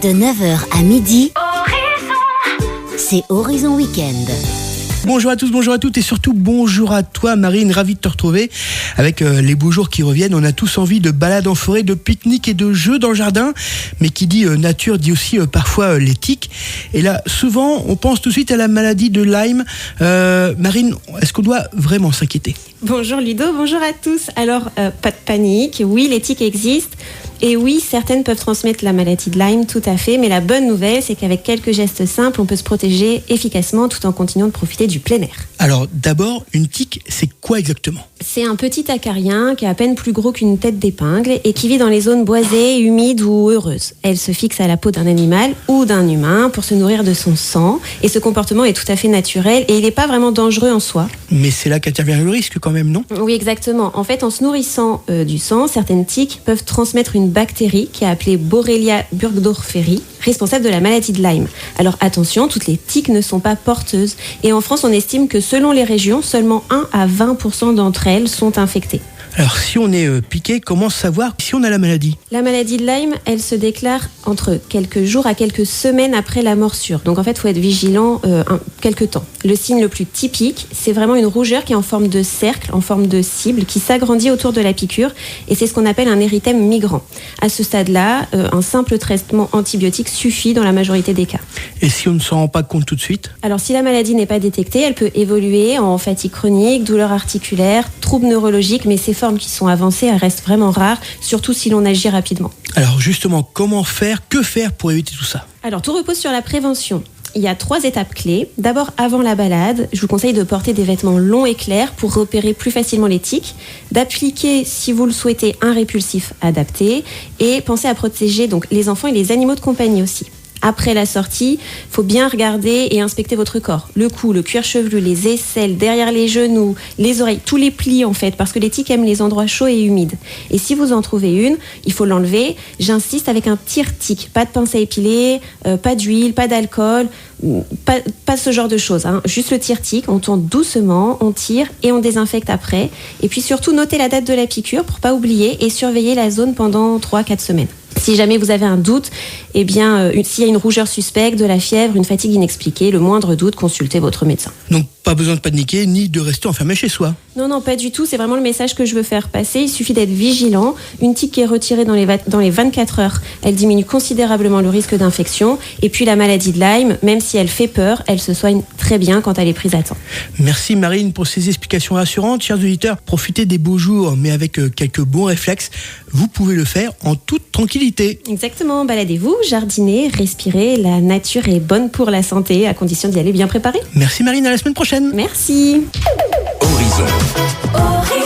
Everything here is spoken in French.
De 9h à midi, c'est Horizon Week-end. Bonjour à tous, bonjour à toutes et surtout bonjour à toi Marine, ravi de te retrouver. Avec les beaux jours qui reviennent, on a tous envie de balades en forêt, de pique-nique et de jeux dans le jardin. Mais qui dit nature dit aussi parfois les tiques. Et là, souvent, on pense tout de suite à la maladie de Lyme. Marine, est-ce qu'on doit vraiment s'inquiéter ? Bonjour Ludo, bonjour à tous. Alors, pas de panique, oui, les tiques existent. Et oui, certaines peuvent transmettre la maladie de Lyme, tout à fait. Mais la bonne nouvelle, c'est qu'avec quelques gestes simples, on peut se protéger efficacement tout en continuant de profiter du plein air. Alors d'abord, une tique, c'est quoi exactement ? C'est un petit acarien qui est à peine plus gros qu'une tête d'épingle et qui vit dans les zones boisées, humides ou heureuses. Elle se fixe à la peau d'un animal ou d'un humain pour se nourrir de son sang. Et ce comportement est tout à fait naturel et il n'est pas vraiment dangereux en soi. Mais c'est là qu'intervient le risque quand même, non ? Oui, exactement. En fait, en se nourrissant du sang, certaines tiques peuvent transmettre une bactérie qui est appelée Borrelia burgdorferi, responsable de la maladie de Lyme. Alors attention, toutes les tiques ne sont pas porteuses. Et en France, on estime que selon les régions, seulement 1 à 20% d'entre elles sont infectées. Alors si on est piqué, comment savoir si on a la maladie ? La maladie de Lyme, elle se déclare entre quelques jours à quelques semaines après la morsure. Donc en fait, il faut être vigilant quelques temps. Le signe le plus typique, c'est vraiment une rougeur qui est en forme de cercle, en forme de cible, qui s'agrandit autour de la piqûre. Et c'est ce qu'on appelle un érythème migrant. À ce stade-là, un simple traitement antibiotique suffit dans la majorité des cas. Et si on ne s'en rend pas compte tout de suite ? Alors si la maladie n'est pas détectée, elle peut évoluer en fatigue chronique, douleurs articulaires, troubles neurologiques, mais ces formes qui sont avancées, elles restent vraiment rares, surtout si l'on agit rapidement. Alors justement, comment faire ? Que faire pour éviter tout ça ? Alors tout repose sur la prévention. Il y a 3 étapes clés. D'abord, avant la balade, je vous conseille de porter des vêtements longs et clairs pour repérer plus facilement les tiques, d'appliquer, si vous le souhaitez, un répulsif adapté et pensez à protéger donc les enfants et les animaux de compagnie aussi. Après la sortie, il faut bien regarder et inspecter votre corps. Le cou, le cuir chevelu, les aisselles, derrière les genoux, les oreilles, tous les plis en fait, parce que les tiques aiment les endroits chauds et humides. Et si vous en trouvez une, il faut l'enlever. J'insiste avec un tire-tique, pas de pince à épiler, pas d'huile, pas d'alcool, pas ce genre de choses. Juste le tire-tique, on tourne doucement, on tire et on désinfecte après. Et puis surtout, notez la date de la piqûre pour pas oublier et surveiller la zone pendant 3-4 semaines. Si jamais vous avez un doute, eh bien, s'il y a une rougeur suspecte, de la fièvre, une fatigue inexpliquée, le moindre doute, consultez votre médecin. Donc pas besoin de paniquer ni de rester enfermé chez soi. Non, pas du tout. C'est vraiment le message que je veux faire passer. Il suffit d'être vigilant. Une tique qui est retirée dans les 24 heures, elle diminue considérablement le risque d'infection. Et puis la maladie de Lyme, même si elle fait peur, elle se soigne très bien quand elle est prise à temps. Merci Marine pour ces explications rassurantes. Chers auditeurs, profitez des beaux jours, mais avec quelques bons réflexes. Vous pouvez le faire en toute tranquillité. Exactement. Baladez-vous, jardinez, respirez. La nature est bonne pour la santé, à condition d'y aller bien préparé. Merci Marine, à la semaine prochaine. Merci. Horizon.